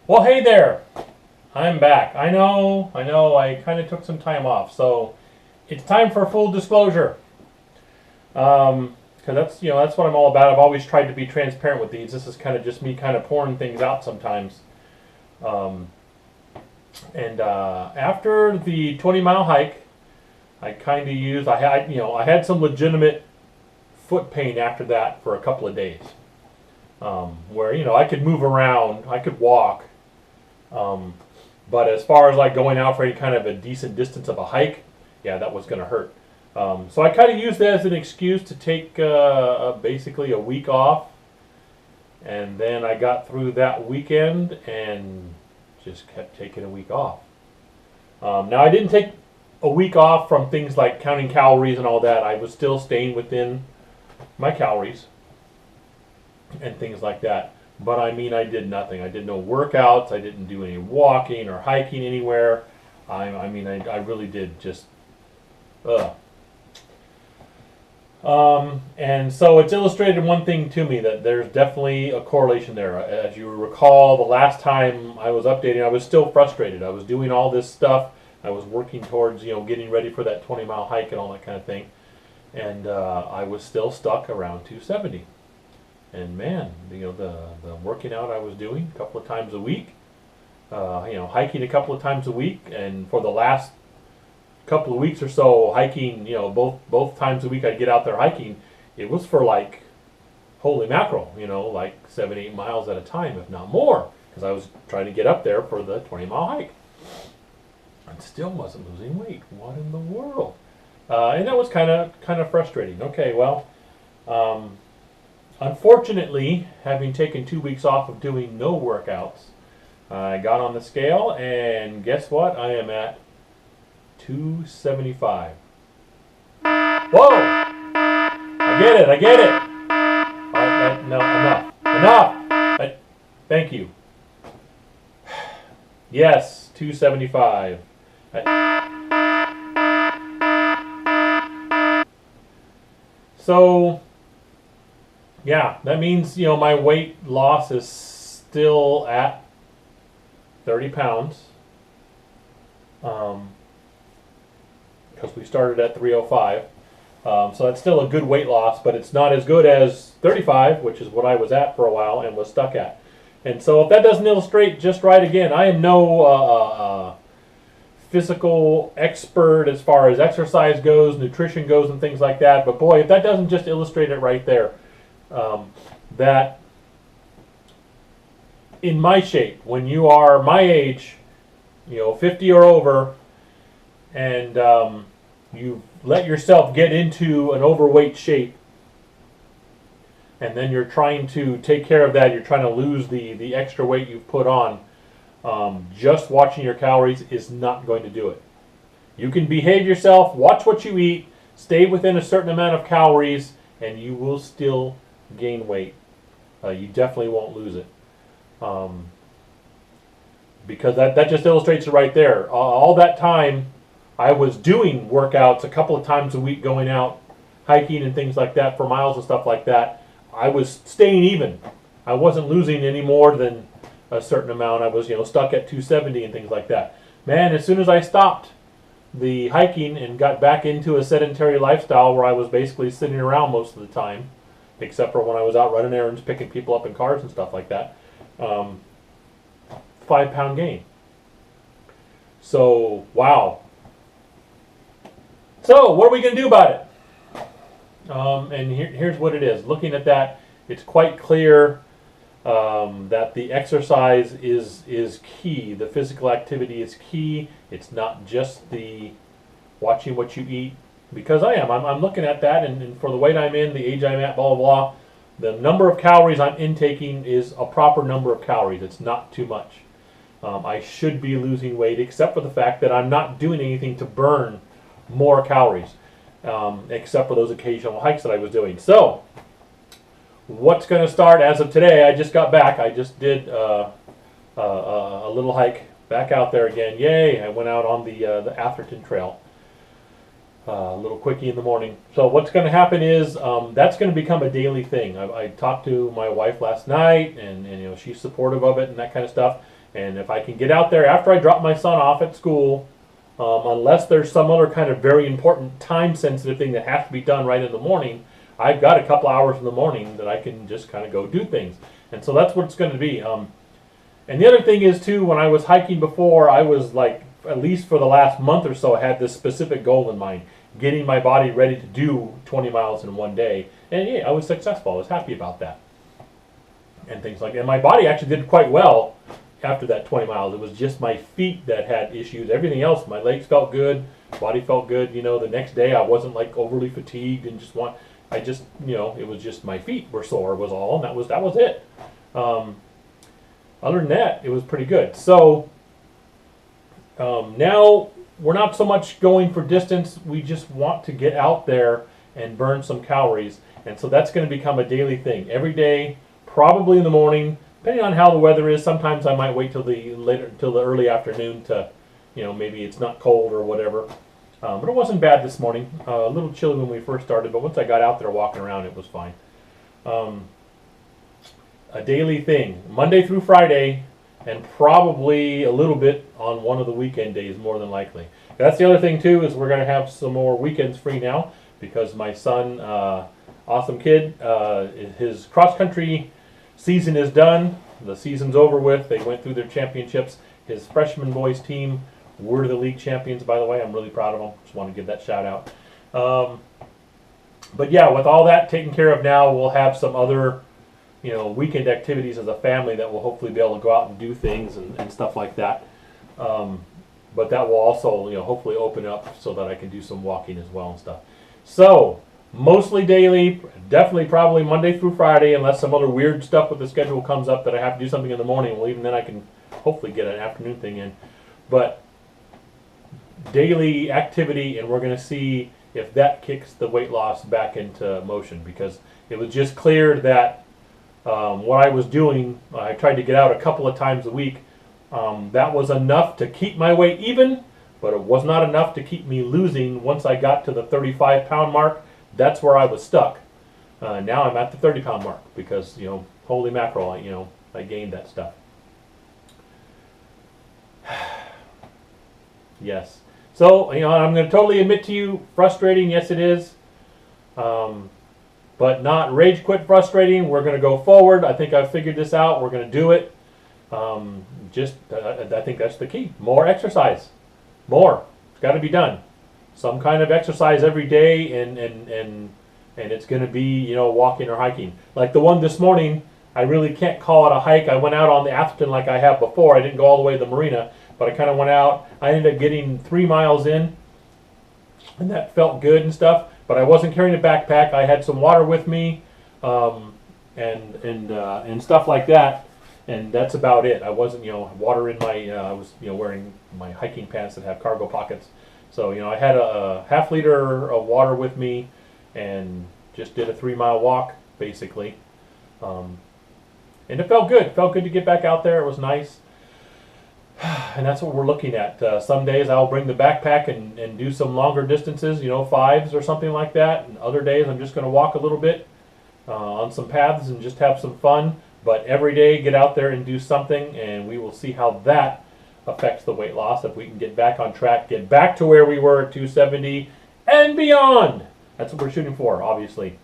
Well, hey there. I'm back. I kind of took some time off, so it's time for full disclosure. Because that's what I'm all about. I've always tried to be transparent with these. This is kind of just me kind of pouring things out sometimes. Um, and after the 20-mile hike, I kind of used. I had some legitimate foot pain after that for a couple of days, where I could move around, I could walk. Um, but as far as like going out for any kind of a decent distance of a hike, yeah, that was going to hurt. So I kind of used that as an excuse to take basically a week off, and then I got through that weekend and just kept taking a week off. Now I didn't take a week off from things like counting calories and all that. I was still staying within my calories and things like that. But I mean, I did nothing. I did no workouts. I didn't do any walking or hiking anywhere. I really did just, ugh. And so it's illustrated one thing to me that there's definitely a correlation there. As you recall, the last time I was updating, I was still frustrated. I was doing all this stuff. I was working towards, getting ready for that 20-mile hike and all that kind of thing. And I was still stuck around 270. And man, the working out I was doing a couple of times a week, hiking a couple of times a week, and for the last couple of weeks or so, hiking, both times a week I'd get out there hiking. It was for like, holy mackerel, like 7-8 miles at a time, if not more, because I was trying to get up there for the 20-mile hike, and still wasn't losing weight. What in the world? And that was kind of frustrating. Okay, well. Unfortunately, having taken 2 weeks off of doing no workouts, I got on the scale, and guess what? I am at 275. Whoa! I get it. No, enough. Thank you. Yes, 275. So, yeah, that means, my weight loss is still at 30 pounds. Because we started at 305. So that's still a good weight loss, but it's not as good as 35, which is what I was at for a while and was stuck at. And so if that doesn't illustrate just right, again, I am no physical expert as far as exercise goes, nutrition goes, and things like that. But boy, if that doesn't just illustrate it right there, that in my shape, when you are my age, 50 or over, and you let yourself get into an overweight shape, and then you're trying to take care of that, you're trying to lose the extra weight you've put on, just watching your calories is not going to do it. You can behave yourself, watch what you eat, stay within a certain amount of calories, and you will still gain weight. You definitely won't lose it. Because that just illustrates it right there. All that time I was doing workouts a couple of times a week, going out hiking and things like that for miles and stuff like that. I was staying even. I wasn't losing any more than a certain amount. I was stuck at 270 and things like that. Man, as soon as I stopped the hiking and got back into a sedentary lifestyle where I was basically sitting around most of the time, except for when I was out running errands, picking people up in cars and stuff like that. 5-pound gain. So, wow. So, what are we going to do about it? And here's what it is. Looking at that, it's quite clear that the exercise is key. The physical activity is key. It's not just the watching what you eat. Because I'm looking at that, and for the weight I'm in, the age I'm at, blah, blah, blah, the number of calories I'm intaking is a proper number of calories. It's not too much. I should be losing weight, except for the fact that I'm not doing anything to burn more calories, except for those occasional hikes that I was doing. So, what's going to start as of today? I just got back. I just did a little hike back out there again. Yay! I went out on the Atherton Trail. A little quickie in the morning. So what's going to happen is that's going to become a daily thing. I talked to my wife last night, and she's supportive of it and that kind of stuff. And if I can get out there after I drop my son off at school, unless there's some other kind of very important time-sensitive thing that has to be done right in the morning, I've got a couple hours in the morning that I can just kind of go do things. And so that's what it's going to be. And the other thing is, too, when I was hiking before, I was like, at least for the last month or so, I had this specific goal in mind, getting my body ready to do 20 miles in one day. And yeah, I was successful. I was happy about that. And things like that. And my body actually did quite well after that 20 miles. It was just my feet that had issues. Everything else, my legs felt good, body felt good. You know, the next day I wasn't like overly fatigued and it was just my feet were sore was all, and that was it. Other than that, it was pretty good. So now we're not so much going for distance. We just want to get out there and burn some calories. And so that's going to become a daily thing. Every day, probably in the morning, depending on how the weather is. Sometimes I might wait till the early afternoon to, maybe it's not cold or whatever. But it wasn't bad this morning. A little chilly when we first started, but once I got out there walking around, it was fine. A daily thing, Monday through Friday, and probably a little bit on one of the weekend days, more than likely. That's the other thing too, is we're going to have some more weekends free now because my son, awesome kid, his cross country season is done. The season's over with. They went through their championships. His freshman boys team were the league champions, by the way. I'm really proud of them. Just want to give that shout out. But yeah, with all that taken care of now, we'll have some other weekend activities as a family that will hopefully be able to go out and do things and stuff like that. But that will also, hopefully open up so that I can do some walking as well and stuff. So, mostly daily, definitely probably Monday through Friday, unless some other weird stuff with the schedule comes up that I have to do something in the morning. Well, even then I can hopefully get an afternoon thing in. But daily activity, and we're going to see if that kicks the weight loss back into motion, because it was just clear that what I was doing, I tried to get out a couple of times a week. That was enough to keep my weight even, but it was not enough to keep me losing. Once I got to the 35-pound mark, that's where I was stuck. Now I'm at the 30-pound mark because, holy mackerel, I gained that stuff. Yes. So, I'm going to totally admit to you, frustrating, yes it is. But not rage quit frustrating. We're going to go forward. I think I've figured this out. We're going to do it. I think that's the key. More exercise. More. It's got to be done. Some kind of exercise every day, and it's going to be, walking or hiking. Like the one this morning, I really can't call it a hike. I went out on the Atherton like I have before. I didn't go all the way to the marina, but I kind of went out. I ended up getting 3 miles in, and that felt good and stuff. But I wasn't carrying a backpack. I had some water with me, and stuff like that. And that's about it. I wasn't, water in my. I was, wearing my hiking pants that have cargo pockets. So, I had a half liter of water with me, and just did a 3-mile walk basically. And it felt good. It felt good to get back out there. It was nice. And that's what we're looking at. Some days I'll bring the backpack and do some longer distances, 5s or something like that. And other days I'm just going to walk a little bit on some paths and just have some fun. But every day get out there and do something, and we will see how that affects the weight loss. If we can get back on track, get back to where we were at 270 and beyond. That's what we're shooting for, obviously.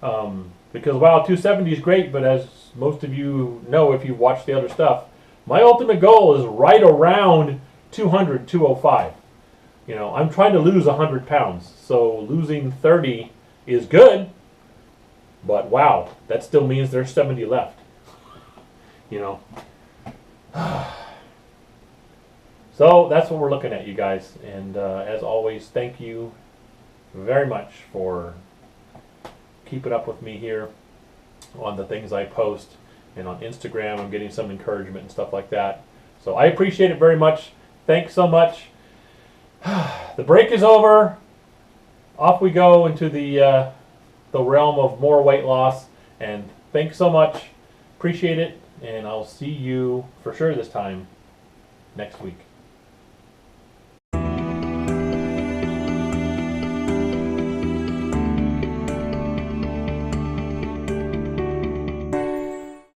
Because while 270 is great, but as most of you know if you've watched the other stuff, my ultimate goal is right around 200, 205. I'm trying to lose 100 pounds. So losing 30 is good, but wow, that still means there's 70 left. So that's what we're looking at, you guys. And as always, thank you very much for keeping up with me here on the things I post. And on Instagram, I'm getting some encouragement and stuff like that. So I appreciate it very much. Thanks so much. The break is over. Off we go into the realm of more weight loss. And thanks so much. Appreciate it. And I'll see you for sure this time next week.